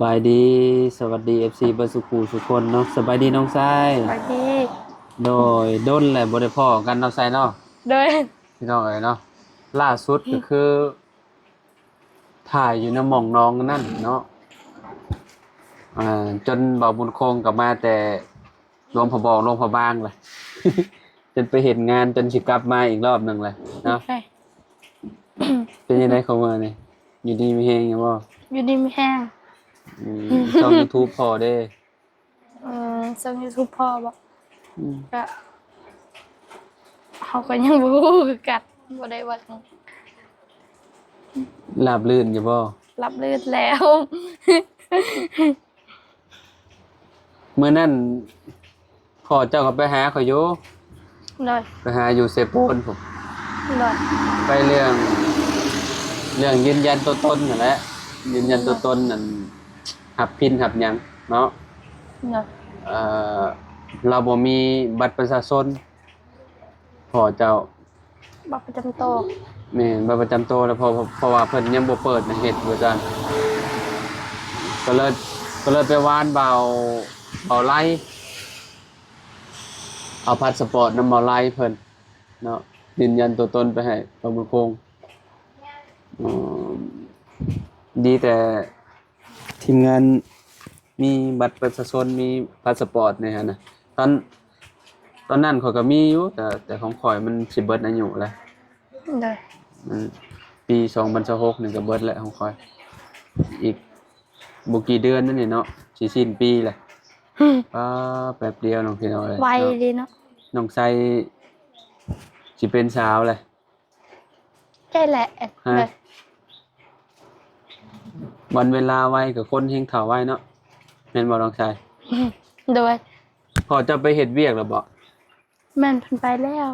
สบายดีสวัสดี FC เบอร์สุขูสุกคนเนาะสบายดีน้องชายโอเคโดยด้นแหละบ่ได้พ้อกันน้องชายเนาะโดยพี่น้องเอ้ยเนาะล่าสุดก็คือถ่ายอยู่ในหม่องน้องนั่นเนาะจนบ่าวบุญคงกลับมาแต่หลวงพระบอกหลวงพระบางเลย จนไปเห็นงานจนสิกลับมาอีกรอบหนึงเลยเนาะใช่ เป็นยังไงเข้ามานี่อยู่ดีมีแฮงอยู่บ่อยู่ดีไม่แห้งช่อง YouTube พอเด้ช่องยูทูบพ่อบอกอืมก็เขาก็ยังบ่รู้คือกัดบ่ได้ว่าราบรื่นอยู่บ่ รับเลือดแล้ว เมื่อนั้นพอเจ้าก็ไปหาเขาอยู่ เลย ไปหาอยู่เซโปนผม เลย ไปเรื่องยืนยันตัวตนนั่นแหละยืนยันตัวตนนั่นหับพินหับหยังเนาะเลย เอ่อเราบ่มีบัตรประชาชนพอเจ้าบัตรประจำตัวแม่นบัตรประจำตัวแล้วเพราะว่าเพิ่นยังบ่เปิดนะเฮ็ดว่าซั่นก็เลยก็เลยไปวานเบาไล่เอาพาสปอร์ตนำเบาไล่เพิ่นเนาะยืนยันตัวตนไปให้ตำรวจคงอืมดีแต่ทีมงานมีบัตรประชาชนมีพาสปอร์ตเนี่ยนะตอนนั้นข่อยก็มีอยู่แต่ของข่อยมันสิเบิดอายุแล้วเลย มันปี2026นี่ก็เบิดแล้วของข่อยอีกบ่กี่เดือนนั่นนี่เนาะสิสิ้นปีแหละแป๊บเดียวน้องพี่น้องเอ้ยไวเนาะดีเนาะน้องไสสิเป็นสาวเลยใช่แหละเลย วันเวลาไวกับคนแห่งเฒ่าไวเนาะแม่นบ่น้องชาย โดย พอจะไปเฮ็ดเวียกแล้วบ่ แม่นเพิ่นไปแล้ว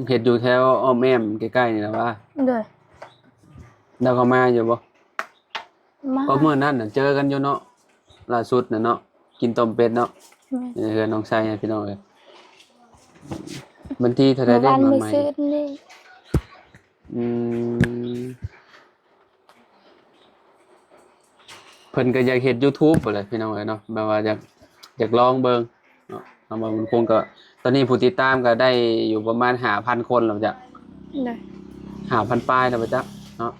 เฮ็ดอยู่แถวอ้อมแอมใกล้ๆนี่ล่ะว่าโดยแล้วเขามาอยู่บ่ มาเพราะมื้อนั้นน่ะเจอกันอยู่เนาะล่าสุดน่ะเนาะกินต้มเป็ดเนาะแม่นนี่คือน้องชายให้พี่น้องเอ้ยบันทีเท่าใดเมื่อได้วานมามื้อใหม่ซื่นนี่อืมเพิ่นก็อยากเฮ็ด YouTube บ่แหละพี่น้องเอ้ยเนาะแบบว่าอยากลองเบิ่งเนาะเอามามันคงก็ตอนนี้ผู้ติดตามก็ได้อยู่ประมาณ5,000คนแล้วจ้ะ เลย 5,000ปลายแล้วจ้ะเนาะ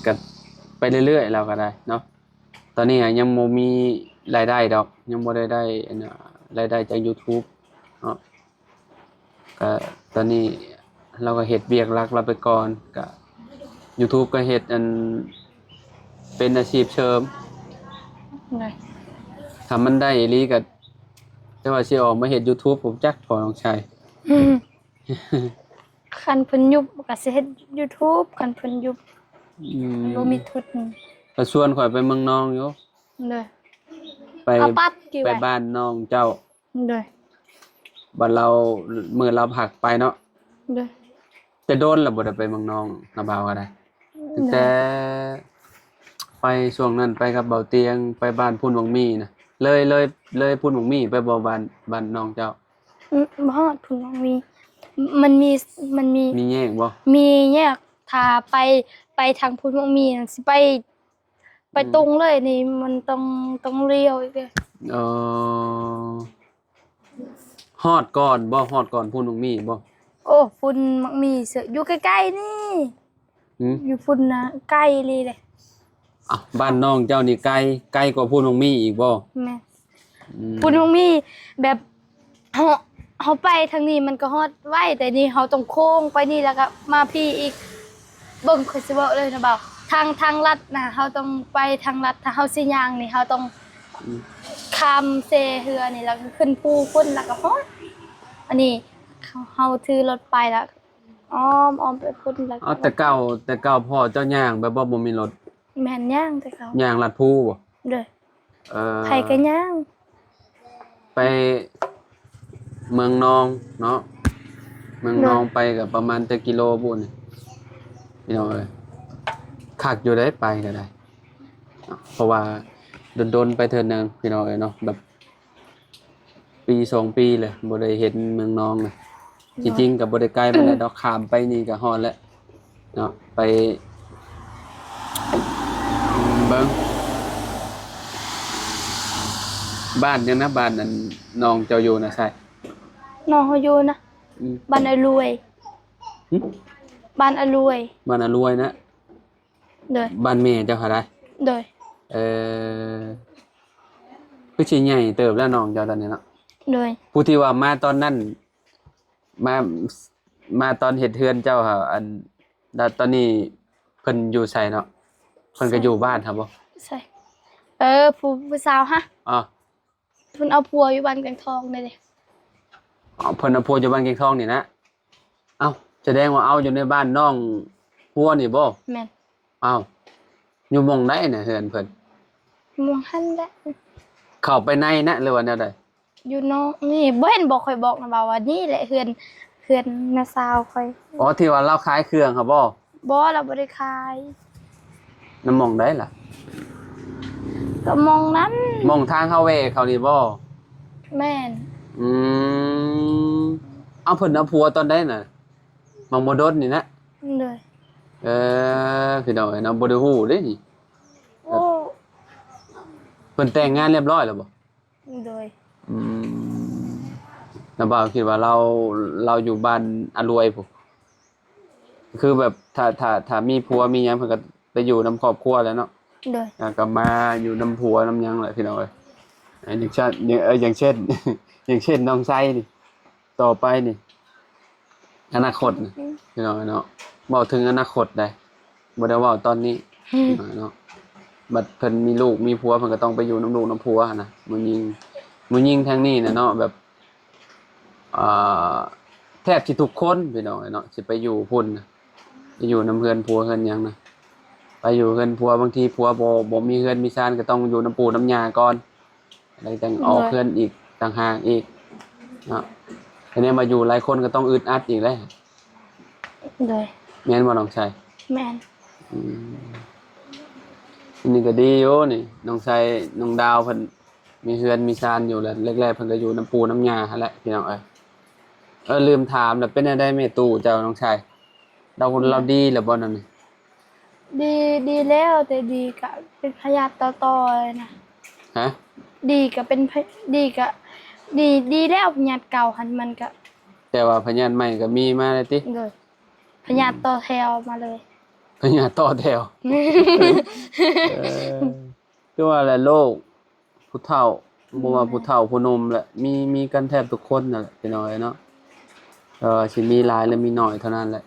ก็ไปเรื่อยๆเราก็ได้เนาะตอนนี้ยังบ่มีรายได้ดอกยังบ่ได้อันน่ะรายได้จาก YouTube เนาะก็ตอนนี้เราก็เฮ็ดเวียกหลักเราไปก่อนก็ YouTube ก็เฮ็ดอันเป็นอาชีพเสริม เลย ถ้ามันได้อีหลีก็แต่ว่าสิออกมาเฮ็ด YouTube ผมจักพอน้องชาย คันเพิ่นยุบก็สิเฮ็ด YouTube คันเพิ่นยุบ อืม บ่มีทุนก็ชวนข่อยไปเมืองนองอยู่ เลย ไป เอาปัดกี่ ไป ไว้ บ้านน้องเจ้า เลย บ้านเรามื้อเราผักไปเนาะ เลย แต่โดนแล้วบ่ได้ไปเมืองนองนะบ่าวก็ได้ตั้งแต่ไปช่วงนั้นไปกับเบาเตียงไปบ้านพุ่นวังมีนะเลยพุ่นวังมีไปบ่บ้านน้องเจ้า บ่ฮอดพุ่นบ่มีมันมีมันมีมีแยกบ่ มีแยกถ้าไปทางพุ่นบ่มีน่ะสิไปตรงเลยนี่มันต้องเลี้ยวอีกเด้อ เอ่อฮอดก่อนบ่ฮอดก่อนพุ่นวังมีบ่ โอ้พุ่นมักมีเสืออยู่ใกล้ๆนี่ อยู่พุ่นนะใกล้เลยเด้ อ้าวบ้านน้องเจ้านี่ไกลกว่าพุ่นวังมีอีกบ่ แม่ อืม พุ่นบ่มีแบบเฮาไปทางนี้มันก็ฮอดไว้แต่นี่เฮาต้องโค้งไปนี่แล้วก็มาพี่อีกเบิ่งค่อยสิเว้าเลยนะบ่าวทางลัดน่ะเฮาต้องไปทางลัดถ้าเฮาสิย่างนี่เฮาต้องข้ามเซเรือนี่แล้วก็ขึ้นภูพุ่นแล้วก็ฮอดอันนี้เฮาถือรถไปแล้วอ้อมไปพุ่นแล้ว เอาแต่เก่าพ่อเจ้าย่างแบบบ่มีรถ แม่นย่างแต่เขา ย่างลัดภูบ่ เด้อ ไผ ไผก็ย่าง ไปเมืองนองเนาะเมืองนองไปก็ประมาณแต่กิโลพุ่นนี่พี่น้องเอ้ยคักอยู่ได้ไปก็ได้เนาะเพราะว่าโดนๆไปเทื่อนึงพี่น้องเอ้ยเนาะแบบปี2ปีเลยบ่ได้เห็นเมืองนองเลยจริงๆก็บ่ได้ไกลปานใดดอกข้ามไปนี่ก็ฮอดแล้วเนาะไป เบิ่งบ้านยังนะบ้านนั้นน้องเจ้าอยู่นะใช่ น้องเขาอยู่นะ อืม บ้านอรวย หึ บ้านอรวย บ้านอรวยนะ โดย บ้านแม่เจ้าหาได้ โดย เออคือสิใหญ่เติบแล้วน้องเจ้าตอนนี้เนาะ โดย ผู้ที่ว่ามาตอนนั้นมามาตอนเฮ็ดเฮือนเจ้าค่ะอันแล้วตอนนี้เพิ่นอยู่ไสเนาะเพิ่นก็อยู่บ้านครับบ่ ใช่ผู้สาวฮะ อ๋อ เพิ่นเอาผัวอยู่บ้านแกงทองเลยเด้ เพิ่นเอาผัวอยู่บ้านเกียงทองนี่นะเอ้าแสดงว่าเอาอยู่ในบ้านน้องผัวนี่บ่ แม่น เอ้าอยู่หม้องไหนน่ะเฮือนเพิ่น มองหันแหละ เข้าไปในนะหรือว่าแนวใด อยู่น้องนี่บ่เห็นบอกค่อยบอกนะบ่าว่านี่แหละเฮือนน้าสาวค่อย อ๋อที่ว่าเราขายเครื่องครับบ่ บ่เราบ่ได้ขาย น้ำหม้องใดล่ะ ก็มองนั้น หม้องทางเข้าเวเขานี่บ่ แม่น อืมเอาเพิ่นเอาผัวตอนใดน่ะหม้องบ่ดดนี่นะ เลย พี่น้องเนาะบ่ได้ฮู้เด้นี่ โอ้ เพิ่นแต่งงานเรียบร้อยแล้วบ่ โดย อืมน้าบ่าวคิดว่าเราอยู่บ้านอรวยพุ่นคือแบบถ้ามีผัวมีหยังเพิ่นก็ไปอยู่นำครอบครัวแล้วเนาะ โดย ก็มาอยู่นำผัวนำหยังแหละพี่น้องเอ้ยอย่างเช่นอย่างเช่น อย่างเช่นน้องไส้นี่ต่อไปนี่อนาคตนี่พี่น้องเนาะเว้าถึงอนาคตได้บ่ได้เว้าตอนนี้เนาะบัดเพิ่นมีลูกมีผัวเพิ่นก็ต้องไปอยู่นำลูกนำผัวหั่นน่ะมื้อยิงทางนี้น่ะเนาะแบบอ่าแทบสิทุกคนพี่น้องเนาะสิไปอยู่พุ่นน่ะไปอยู่นำเฮือนผัวเฮือนหยังน่ะไปอยู่เฮือนผัวบางทีผัวบ่มีเฮือนมีซ่านก็ต้องอยู่นำปู่นำย่าก่อนแล้วจังออกเฮือนอีกต่างหากอีกเนาะทีนี้มาอยู่หลายคนก็ต้องอึดอัดอีกแล้ว โดย แม่นบ่น้องชาย แม่น อืมอันนี่ก็ดีอยู่นี่น้องชายน้องดาวเพิ่นมีเฮือนมีซ่านอยู่แล้วแรกๆเพิ่นก็อยู่นำปู่นำย่าหั่นแหละพี่น้องเอ้ยลืมถามแล้วเป็นจังได๋แม่ตู่เจ้าน้องชายเราดีแล้วบ่นั่นนี่ ดีแล้วแต่ดีก็เป็นพยาธิต่อๆเลยนะ ฮะ ดีก็เป็นดีก็ดีแล้วพยาธิเก่าหันมันก็ แต่ว่าพยานใหม่ก็มีมาเลยติ เลยพยาธิต่อแถวมาเลย พยานต่อแถวคือว่าแหละโลกผู้เฒ่าบ่ว่าผู้เฒ่าผู้หนุ่มแหละมีกันแทบทุกคนนั่นแหละพี่น้อยเนาะสิมีหลายหรือมีน้อยเท่านั้นแหละ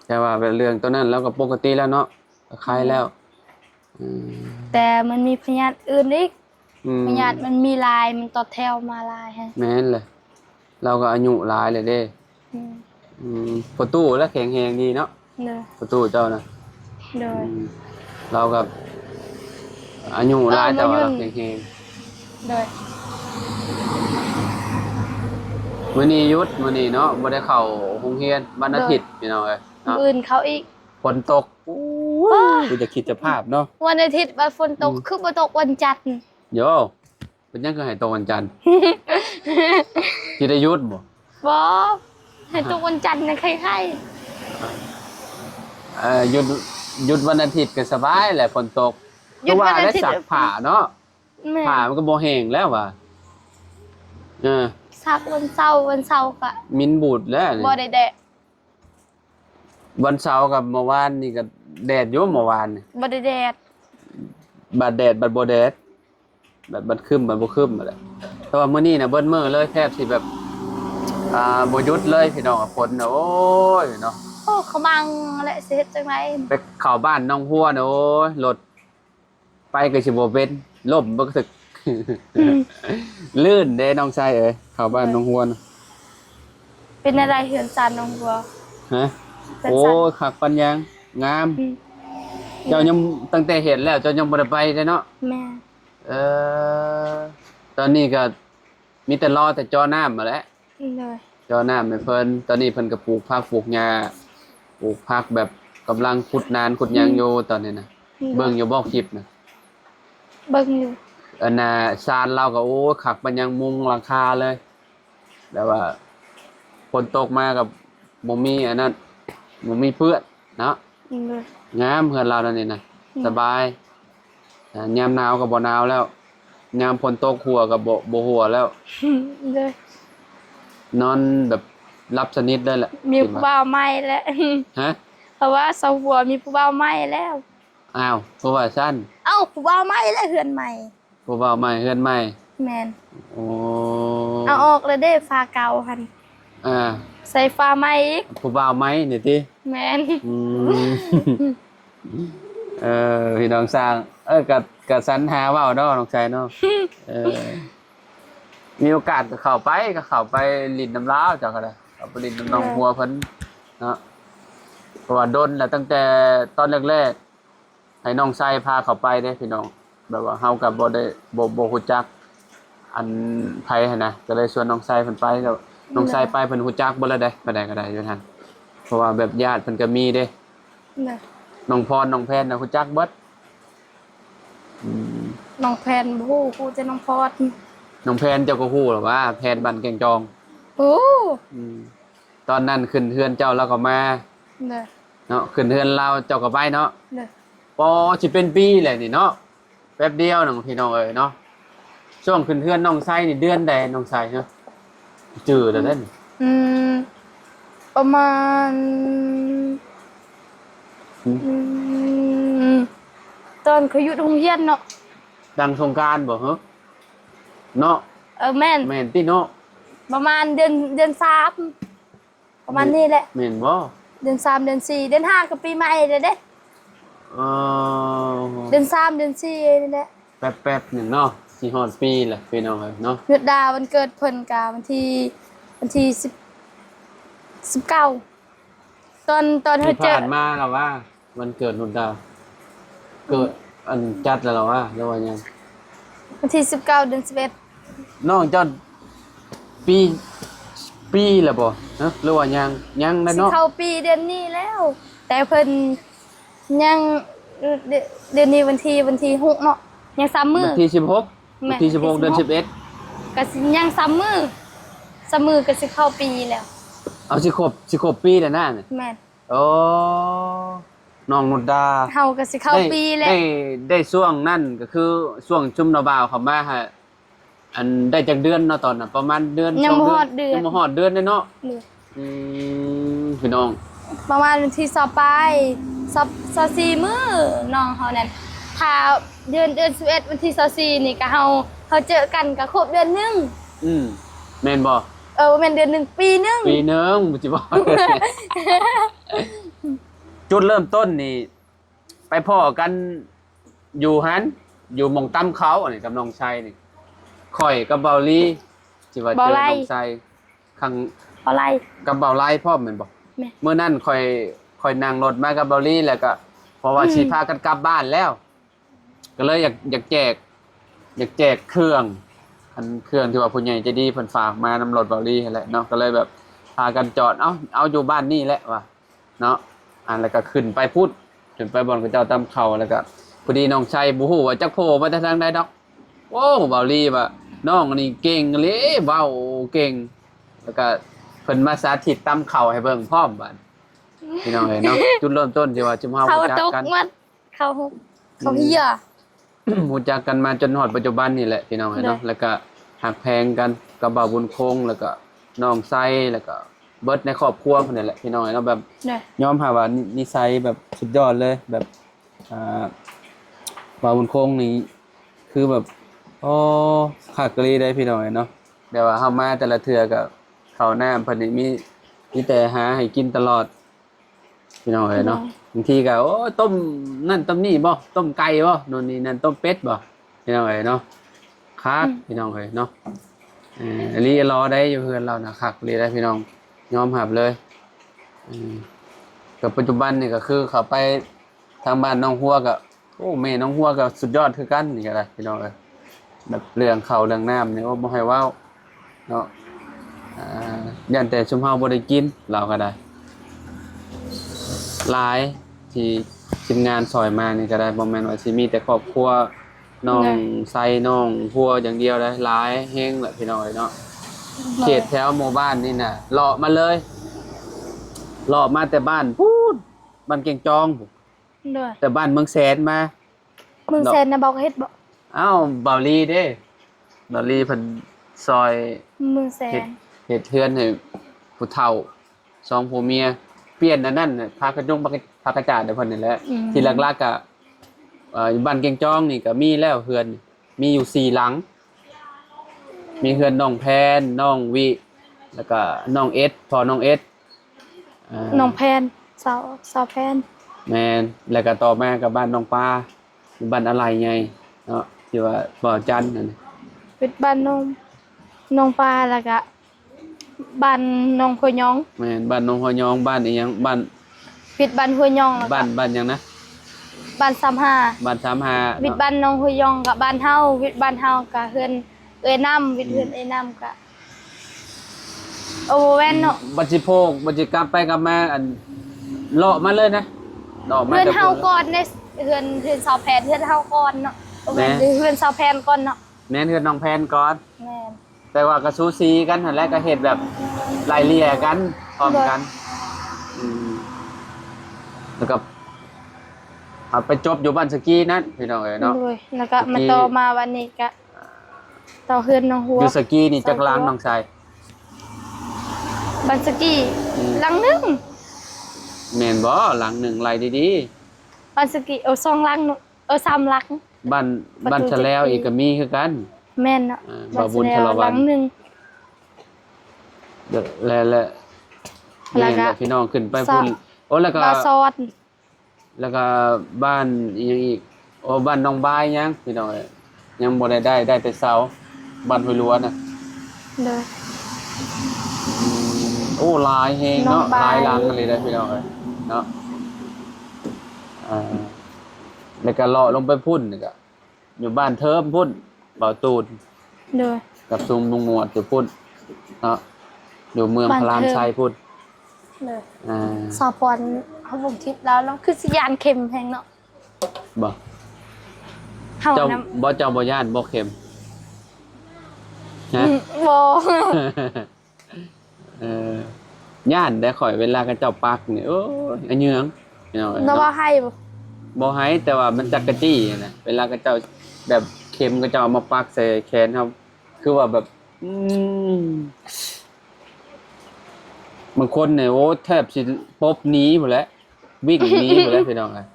แต่ว่าเรื่องตัวนั้นแล้วก็ปกติแล้วเนาะก็คลายแล้วอืม แต่มันมีพยาธิอื่นอีก อืม พยาธิมันมีลายมันต่อแถวมาลายฮะ แม่นเลยเราก็อายุหลายเลยเด้ อืม ประตูแล้วแข็งแรงดีเนาะ เลย ประตูเจ้านะ เลย เรากับอายุหลายแต่ว่าเราแข็งแรง เลย มื้อนี้หยุดมื้อนี้เนาะบ่ได้เข้าโรงเรียนวันอาทิตย์พี่น้องเอ้ยเนาะ อื่นเขาอีก ฝนตกกูจะคิดจะภาพเนาะ วันอาทิตย์วันฝนตกคือบ่ตกวันจันทร์ โยเป็นยังก็ให้ตรงวันจันทร์ สิได้หยุดบ่ บ่ให้ตกวันจันทร์นะใคร หยุดวันอาทิตย์ก็สบายแหละฝนตก หยุดวันอาทิตย์ ก็ว่าได้ซักผ้าเนาะ แม่ ผ้ามันก็บ่แห้งแล้วว่ะเออ ซักวันเสาร์ก็ มินบูดแล้วนี่ บ่ได้แดด วันเสาร์กับเมื่อวานนี่ก็แดดอยู่เมื่อวานนี่ บ่ได้แดด บัดแดดบัดบ่แดดบัดครึ้มบัดบ่ครึ้มนั่นแหละแต่ว่ามื้อนี้น่ะเบิดมื้อเลยแทบสิแบบบ่หยุดเลยพี่น้องฝนน่ะโอ้ยเนาะ โอ้เขาบังแหละสิเฮ็ดจังได๋ ไปเข้าบ้านน้องหัวน่ะโอ้ยรถไปก็สิบ่เป็นล่มบ่สึก ลื่นเด้น้องชายเอ้ยเข้าบ้านน้องหัวน่ะ เป็นอะไรเฮือนซันน้องบัว ฮะ เป็น โอ้ สัน ยคักปัญญางงาม อืม เจ้ายังตั้งแต่เห็นแล้วเจ้ายังบ่ได้ไปเลยเนาะ แม่ ตอนนี้ก็มีแต่รอแต่จอน้ำมาแหล้ว เลย จอน้ำให้เพิ่นตอนนี้เพิ่นก็ปลูกผักปลูกหญ้าปลูกผักแบบกำลังขุดนานขุดหยังอยู่ตอนนี้นะเบิ่งอยู่บ่คลิปนะ เบิ่งอยู่ อันน่ะซานเราก็โอ้คักปัญญังมุงหลังคาเลยแต่ว่าฝนตกมากับบ่มีอันนั้นบ่มีเปื้อนเนาะ เลย งามเฮือนเรานั่นนี่นะสบาย ยามหนาวก็บ่หนาวแล้วยามฝนตกหัวก็บ่หัวแล้ว เลย นอนแบบรับสนิทได้แหละ มีผู้บ่าวใหม่แล้ว ฮะ เพราะว่าสาวบัวมีผู้บ่าวใหม่แล้ว อ้าวเพราะว่าซั่น เอ้าผู้บ่าวใหม่แล้วเฮือนใหม่ ผู้บ่าวใหม่เฮือนใหม่ แม่น โอ้ เอาออกเลยเด้ฟ้าเก่าหั่น อ่า ใส่ฟ้าใหม่อีก ผู้บ่าวใหม่นี่ติ แม่น อืม พี่น้องสร้างก็สรรหาเว้าเนาะน้องชายเนาะมีโอกาสก็เข้าไปลิ้นน้ำลาวเจ้าก็ได้เข้าไปลิ้นน้ำนองหัวเพิ่นเนาะเพราะว่าดนแล้วตั้งแต่ตอนแรกๆให้น้องชายพาเข้าไปเด้พี่น้องแบบว่าเฮาก็บ่ได้บ่ฮู้จักอันไผหั่นนะก็เลยชวนน้องชายเพิ่นไปก็น้องชายไปเพิ่นฮู้จักบ่แล้วได้ไปได้ก็ได้อยู่หั่นเพราะว่าแบบญาติเพิ่นก็มีเด้ เด้อ น้องพรน้องแพนน่ะฮู้จักเบิด น้องแพนบ่ฮู้ฮู้แต่น้องพอด น้องแพนเจ้าก็ฮู้หรอว่าแพนบ้านแกงจอง โอ้ ตอนนั้นขึ้นเฮือนเจ้าแล้วก็มา เด้อ เนาะขึ้นเฮือนเราเจ้าก็ไปเนาะ เด้อ ปอสิเป็นปีแหละนี่เนาะแป๊บเดียวน้องพี่น้องเอ้ยเนาะช่วงขึ้นเฮือนน้องไส้นี่เดือนใดน้องไส้เนาะจื้อแล้วเด้น อืมประมาณตอนเขาอยู่โรงเรียนเนาะ ดังสงกรานต์บ่ฮะเนาะ แม่น แม่นติเนาะ ประมาณเดือน3ประมาณนี้แหละ แม่นบ่ เดือน3เดือน4เดือน5ก็ปีใหม่เด้อเด้ เออ เดือน3เดือน4นี่แหละ แป๊บๆหนึงเนาะสิฮอดปีแหละพี่น้องเอ้ยเนาะ เดือนดาวันเกิดเพิ่นกะวันที่19ตอนเฮา ที่ เจอ ผ่านมาแล้วว่าวันเกิดนุดดาวเกิดอันจัดแล้วเหรอว่าหรือว่ายัง วันที่19เดือน11 น้องเจ้าปีแล้วบ่ฮะหรือว่ายังได้ สิ เนาะ เข้าปีเดือนนี้แล้ว แต่เพิ่นยังเดือนนี้วันที่6เนาะยัง3มื้อ วันที่16วันที่16เดือน11 ก็สิยัง3มื้อก็สิเข้าปีแล้ว เอาสิครบปีแล้วนะเนี่ย แม่น โอ้น้องนุดดา เฮาก็สิเข้าปีแล้ว ได้ช่วงนั้นก็คือช่วงชุมนาบ่าวเข้ามาฮะอันได้จักเดือนเนาะตอนน่ะประมาณเดือน ยัง ส บ่ อง ฮอดเดือน ยังบ่ฮอดเดือนเลยเนาะ นี่ พี่น้อง ประมาณวันที่2ไป24มื้อน้องเฮานั่นถ้าเดือน11วันที่24นี่ก็เฮาเจอกันก็ครบเดือนหนึง แม่นบ่ บ่แม่นเดือนหนึงปีหนึง ปีหนึงบ่สิบ่ จุดเริ่มต้นนี่ไปพ้อกันอยู่หันอยู่หม่องตำเขาอันนี้กับน้องชัยนี่ข่อยกับเบาลีสิว่าเจอน้องชัยครั้ง อะไร กับเบาไล่พร้อมแม่นบ่ แม่ เมื่อนั้นข่อยนั่งรถมากับเบาลีแล้วก็เพราะว่าสิพากันกลับบ้านแล้ว ก็เลยอยากแจกเครื่องอันเครื่องที่ว่าผู้ใหญ่ใจดีเพิ่นฝากมานำรถเบาลีนั่นแหละเนาะก็เลยแบบพากันจอดเอาอยู่บ้านนี่แหละว่ะเนาะแล้วก็ขึ้นไปพูดขึ้นไปบ่อนกับเจ้าตำเขาแล้วก็พอดีน้องชัยบ่ฮู้ว่าจักโผล่มาแต่ทางใดดอกโอ้เบาลีว่าน้องอันนี้เก่งเลยเว้าเก่งแล้วก็เพิ่นมาสาธิตตำเข่าให้เบิ่งพร้อมบัดพี่น้องเอ้ยเนาะจุดเริ่มต้นที่ว่าจุมเฮา เขา รู้จัก ตก กัน มันเขาเหี้ย รู้จักกันมาจนฮอดปัจจุบันนี่แหละพี่น้องเอ้ยเนาะแล้วก็หักแพงกันกับบ่าวบุญคงแล้วก็น้องไซแล้วก็เบิดในครอบครัวเพิ่นนี่แหละพี่น้องเอ้ยเนาะแบบ เนี่ย ยอมรับว่านิสัยแบบสุดยอดเลยแบบบ่าวบุญคงนี่คือแบบโอ้คักกะลีได้พี่น้องเอ้ยเนาะแต่ว่าเฮามาแต่ละเทื่อก็ข้าวน้ำเพิ่นนี่มีแต่หาให้กินตลอดพี่น้องเอ้ยเนาะบางทีก็โอ้ต้มนั่นต้มนี่บ่ต้มไก่บ่โน่นนี่นั่นต้มเป็ดบ่พี่น้องเอ้ยเนาะคักพี่น้องเอ้ยเนาะอันนี้รอได้อยู่เฮือนเรานะคักเลยได้พี่น้องยอมรับเลยกับปัจจุบันนี่ก็คือเขาไปทางบ้านน้องหัวก็โอ้แม่น้องหัวก็สุดยอดคือกันนี่ก็ได้พี่น้องเอ้ยแบบเรื่องข้าวเรื่องน้ำนี่ว่าบ่ให้เว้าเนาะยันแต่ชุมเฮาบ่ได้กินเราก็ได้หลายที่ทีมงานซอยมานี่ก็ได้บ่แม่นว่าสิมีแต่ครอบครัวน้องไซน้องหัวอย่างเดียวได้หลายแฮงแหละพี่น้องเอ้ยเนาะเขตแถวหมู่บ้านนี่น่ะเลาะมาเลยเลาะมาแต่บ้านพูดบ้านเก่งจอง ด้วย แต่บ้านเมืองแสนมา เมืองแสนนะเบาก็เฮ็ดบ่ อ้าวเบาลีเด้เบาลีเพิ่นซอย เมืองแส เฮ็ด น เฮ็ดเฮือนให้ผู้เฒ่าสองผัวเมียเปลี่ยนอันนั้นน่ะพากระจงพากระจาดให้เพิ่นนี่แหละที่หลักๆก็อยู่บ้านเกียงจ้องนี่ก็มีแล้วเฮือนมีอยู่4หลังมีเฮือนน้องแพนน้องวิแล้วก็น้องเอสพอน้องเอส น้องแพนสาวแพน แม่นแล้วก็ต่อมาก็บ้านน้องปลาบ้านอะไรไงเนาะที่ว่าบ่อจันทร์นั่นน่ะ เป็นบ้านน้องปลาแล้วก็บ้านน้องห้วยยอง แม่นบ้านน้องหัวยองบ้านอีหยังบ้าน ปิดบ้านห้วยยองแล้วก็ บ้านหยังนะ บ้าน35 บ้าน35 วิทย์บ้านน้องห้วยยองกับบ้านเฮาวิทย์บ้านเฮากับเฮือนเอ้ยน้ำวิทย์เฮือนเอ้ยน้ำกับโอแว่นเนาะ บัจิโพกบัจิกลับไปกลับมาอันเลาะมาเลยนะเลาะมา เฮือน จาก เฮาก่อนในเฮือนสาวแพนเฮือนเฮาก่อนเนาะโอแว่นเฮือนสาวแพนก่อนเนาะ แม่นเฮือนน้องแพนก่อน แม่น แต่ว่าก็ซูซีกันหั่นแหละก็เฮ็ดแบบไล่เลี่ยกันพร้อมกันอืมแล้วก็เอาไปจบอยู่บ้านสกีนั่นพี่น้องเอ้ยเนาะ ด้วยแล้วก็มาต่อมาวันนี้ก็ต่อเฮือนน้องหัว อยู่สกีนี่จักล้างน้องชาย บันสกี้หลังหนึง แม่นบ่หลังหนึ่งไล่ดี บันสกี้เอา2หลังเนาะเอา3หลัง ๆบ้านชะแล้วอีกก็มีคือกัน แม่นเนาะ บ่าวบุญชลวัน หลังหนึง และ แล้ว นี่ ก็ แหละพี่น้องขึ้นไปพุ่นโอ้แล้วก็ บาซอด แล้วก็บ้านอีกยังอีกโอ้บ้านน้องบายยังพี่น้องเอ้ยยังบ่ได้แต่เสาบ้านห้วยล้วนน่ะ เลย โอ้หลายแฮง น้อ เนาะ งบาย หลายหลังกันเลยนะพี่น้องเอ้ยเนาะแล้วก็เลาะลงไปพุ่นนี่ก็อยู่บ้านเทิมพุ่นเบาตูน เลย กับซุมลุงหมวดอยู่พุ่นเนาะอยู่เมือง บ้าน พระราม เทิม ชัยพุ่น เลย อ่า สอบปอนเขาบอกทิพย์แล้วคือสิยานเข็มแพงเนาะ บ่ เฮา เจ้า นํ บ่ย่านบ่เข็มฮะ บ่ ย่านได้ข่อยเวลากระเจ้าปักนี่โอ้ยอันเหยืองพี่น้องเอ้ย แล้วว่า เนาะ ให้บ่ บ่ให้แต่ว่ามันจักกะจี้นะเวลากระเจ้าแบบเข็มกระเจ้าเอามาปักใส่แขนครับคือว่าแบบบางคนเนี่ยโอ้แทบสิปบหนีหมดแล้ววิ่งหนีหมดแล้วพี่น้องเอ้ย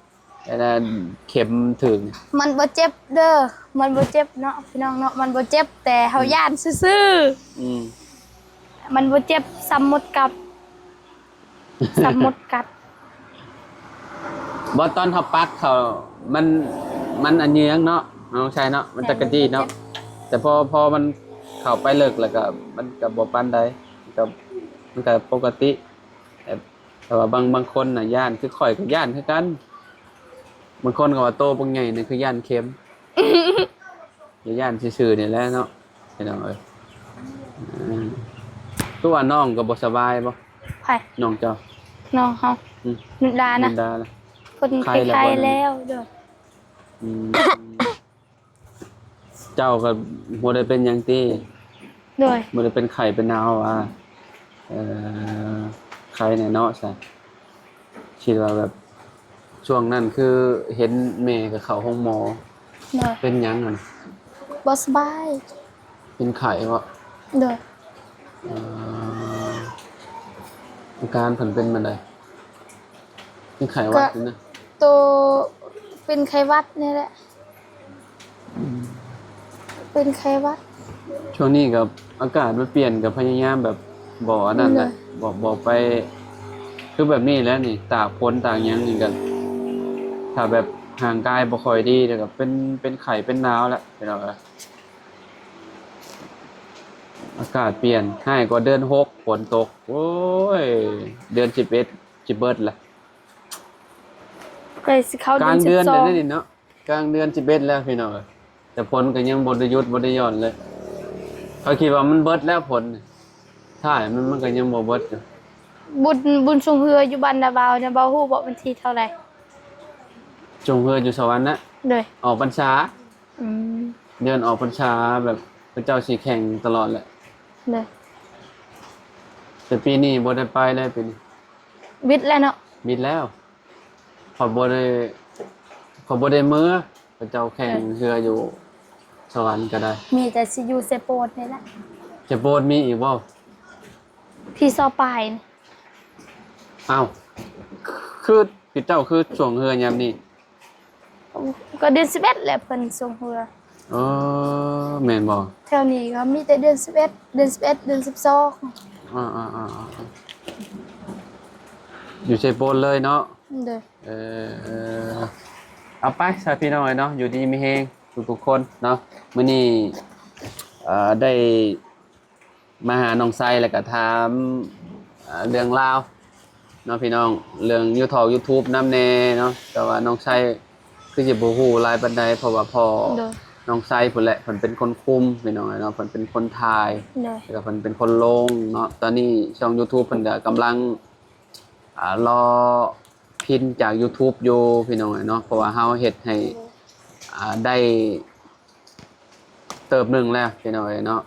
แต่ถ้าเข็มถึง มันบ่เจ็บเด้อมันบ่เจ็บเนาะพี่น้องเนาะมันบ่เจ็บแต่เฮาย่านซื่อ อืม ๆมันบ่เจ็บซ้ำหมดกัดซ้ำหมดกัด บ่ตอนเขาปักเขามันอันเหยืองเนาะน้องชายเนาะมันจักกะจี้เนาะแต่พอมันเข้าไปเลิกแล้วก็มันก็บ่ปานใดมันก็ปกติแต่ว่าบางคนน่ะย่านคือข่อยก็ย่านคือกันบางคนก็ว่าโตบางใหญ่นี่คือย่านเข็ม อย่าย่านซื่อๆนี่แหละเนาะพี่น้องเอ้ยตัวว่าน้องก็บ่สบายบ่ ไผ น้องเจ้า น้องเฮา อืม นุดานะ ดาล่ะ เพิ่น ไข้ ไข้ แล้วบ่ แล้วเด้อ อืมเจ้าก็บ่ได้เป็นหยังติ เด้อ บ่ได้เป็นไข้เป็นหนาวว่าไข้แน่เนาะซะคิดว่าแบบช่วงนั้นคือเห็นแม่ก็เข้าห้องหมอ เด้อ เป็นหยังอ่ะ บ่สบาย เป็นไข้บ่ เด้อ อาการเพิ่นเป็นมันใดเป็นไข้หวัดนี่นะ โตเป็นไข้หวัดนี่แหละเป็นไข้หวัด ช่วงนี้ก็อากาศมันเปลี่ยนก็พยายามแบบบ่อันนั้นแหละบ่ไปคือแบบนี้แหล้วนี่ตากฝนตากหยังนี่กันถ้าแบบห่างกายบ่ค่อยดีเดี๋ยวก็เป็นไข้เป็นหนาวแล้วพี่น้องเอ้ยอากาศเปลี่ยนให้กว่าเดือน6ฝนตกโอ้ยเดือน11สิเบิดละ ใกล้สิเข้าก ลาง เดื เดื อ อน น 12 เลยนี่เนาะกลางเดือน11แล้วพี่น้องเอ้ยแต่ฝนก็ยังบ่ได้หยุดบ่ได้หย่อนเลยเขาคิดว่ามันเบิดแล้วฝนใช่มันก็ยังบ่เบิดอยู่ บุญทรงเฮืออยู่บ้านนาบาวนาบาวฮู้บอกวันที่เท่าไหร่ จงเฮืออยู่สวรรค์นะ เด้อ ออกพรรษา อืม เดือนออกพรรษาแบบพระเจ้าสิแข่งตลอดแหละ เด้อ แต่ปีนี้บ่ได้ไปเลยปีนี้ วิทย์แล้วเนาะ บิดแล้วขอยบ่ได้มื้อ พระเจ้าแข่งเรืออยู่สวรรค์ก็ได้ มีแต่สิอยู่เซโปดนี่แหละ เจะโบนมีอีกบ่ พี่ซอปายนี่ อ้าวคือพี่เจ้าคือช่วงเรือยามนี้ ก็เดือน11แหละเพิ่นส่งเรือ เออแม่นบ่ แถวนี้ก็มีแต่เดือน11เดือน11เดือน12 อ่าอยู่เชโปนเลยเนาะ เด้อ เออเอาไปสาพี่น้อยเนาะอยู่ดีมีเฮงทุกๆคนเนาะมื้อนี้ได้มาหาน้องไซแล้วก็ถามเรื่องราวเนาะพี่น้องเรื่องYouTube นำแน่เนาะแต่ว่าน้องไซคือสิบ่ฮู้หลายปานใดเพราะว่าพ่อ เด้อ น้องไซพุ่นแหละเพิ่นเป็นคนคุมพี่น้องเนาะเพิ่นเป็นคนถ่าย เด้อ แล้วก็เพิ่นเป็นคนลงเนาะตอนนี้ช่อง YouTube เพิ่นก็กำลังรอพินจาก YouTube อยู่พี่น้องเนาะเพราะว่าเฮาเฮ็ดให้ได้เติบหนึงแล้วพี่น้องเนาะ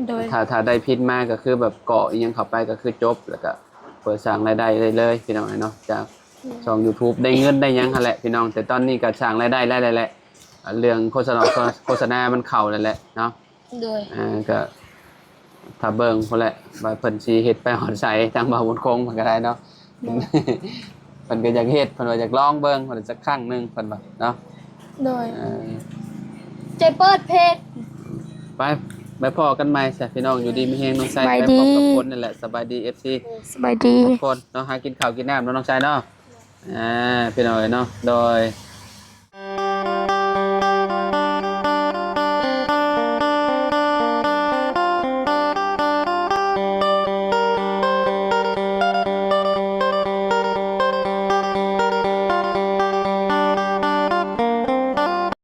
โดย ถ้าได้พินมาก็คือแบบเกาะอีหยังเข้าไปก็คือจบแล้วก็เปิดสร้างรายได้ได้เลยพี่น้องเนาะจากช่อง YouTube ได้เงินได้หยังหั่นแหละพี่น้องแต่ตอนนี้ก็สร้างรายได้แล้วแหละเรื่องโฆษณามันเข้าแล้วแหละเนาะ โดย ก็ถ้าเบิ่งพุ่นแหละว่าเพิ่นสิเฮ็ดไปฮอดไสทางบ่าวบุญคงเพิ่นก็ได้เนาะ เพิ่นก็อยากเฮ็ดเพิ่นว่าอยากลองเบิ่งเพิ่นสักครั้งหนึงเพิ่นว่าเนาะ โดย เออ ใจเปิดเพจ ไปพ้อกันใหม่ซะพี่น้องอยู่ดีมีแฮงน้องชาย สบาย ไป ดี พบกับคนนั่นแหละสบายดี FC สบายดี ทุกคนเนาะหากินข้าวกินน้ำเนาะน้องชายเนาะพี่น้องเนาะโดย